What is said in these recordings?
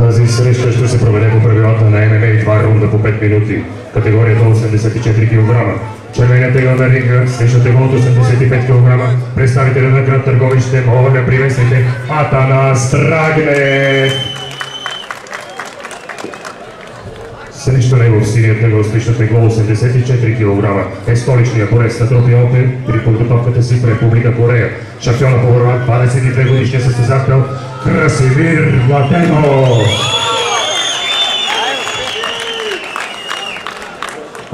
Тази среща ще се проведе по правилата на ММА 2 рунда по 5 минути. Категорията 84 кг. Червеният тегъл на ринга срещу тегло от 85 кг. Представителя на град Търговище, моля да приветствайте Атанас Драгнев. Срещу него в синия тегъл срещу тегло 84 кг е столичният борец на Тропи Опер при подготовката си в Република Корея. Шампиона по формат 22 годишния състезател Красимир Младенов.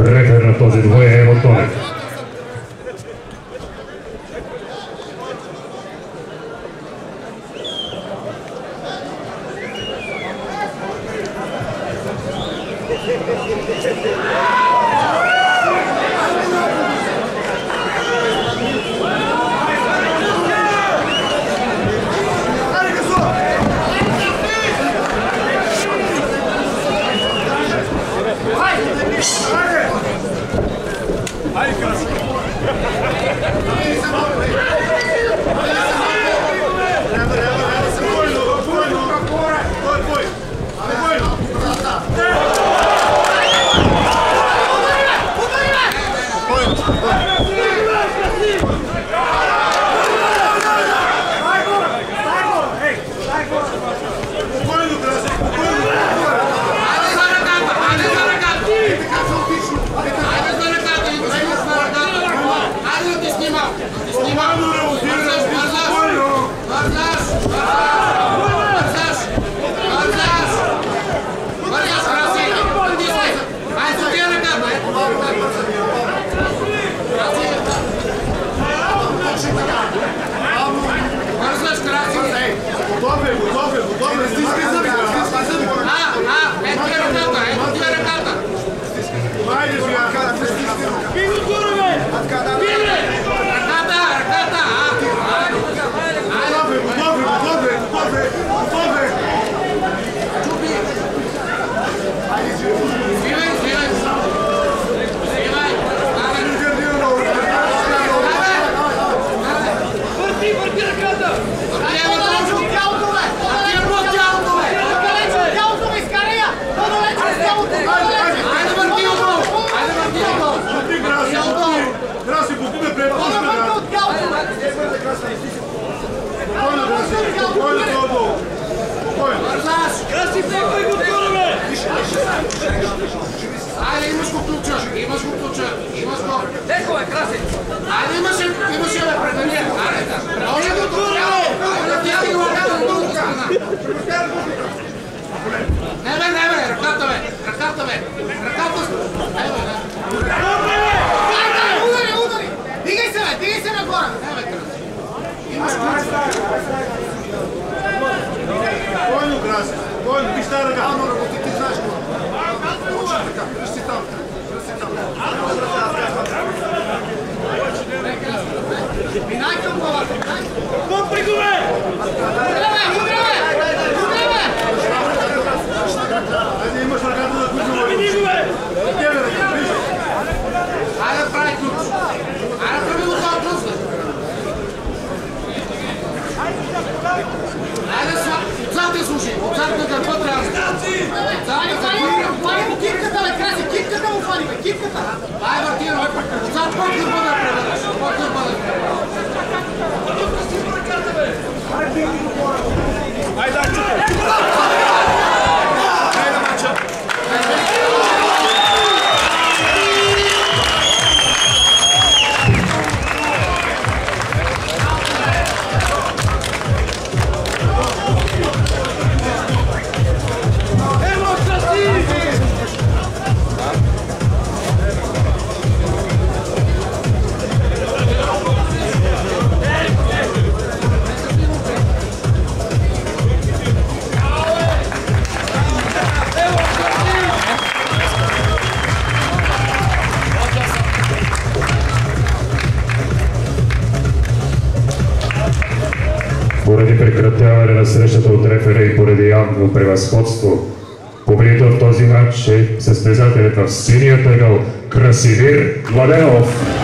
Рефер на този двой е Ево Тонев. Айде, имаш го ключа, имаш го ключа, имаш го. Леко е, краси. Айде, имаш я бе, предания. Айде, да. Още го тура, бе. Ти си го лаката на друга страна. Не бе, ръката бе, ръката бе. Ръката с... Не бе, не. Удари. Дигай се нагоре. Не бе, краси. Имаш ключа. Спокойно, Краси, спокойно, виж тази ръка. Ти знаеш какво. Виж си там. Минай към глава. Компри го, бе! Удре! Айде, имаш ръката да ключа. Мини го, бе! Виж. Айде, прави ключ. Айде, прави го това ключ. Айде, отзад те слушай. Отзад на гърба трябва. Хвани му кипката, бе, Краси. Кипката му хвани, бе, кипката. Ай, Мартина, отзад под гърба да преведеш. Под гърба да преведеш. Айде, дай чука. Дай на мача. Поради прекратяване на срещата от рефера и поради явно превъзходство, победител в този матч е състезателят в синия тъгъл Красимир Младенов.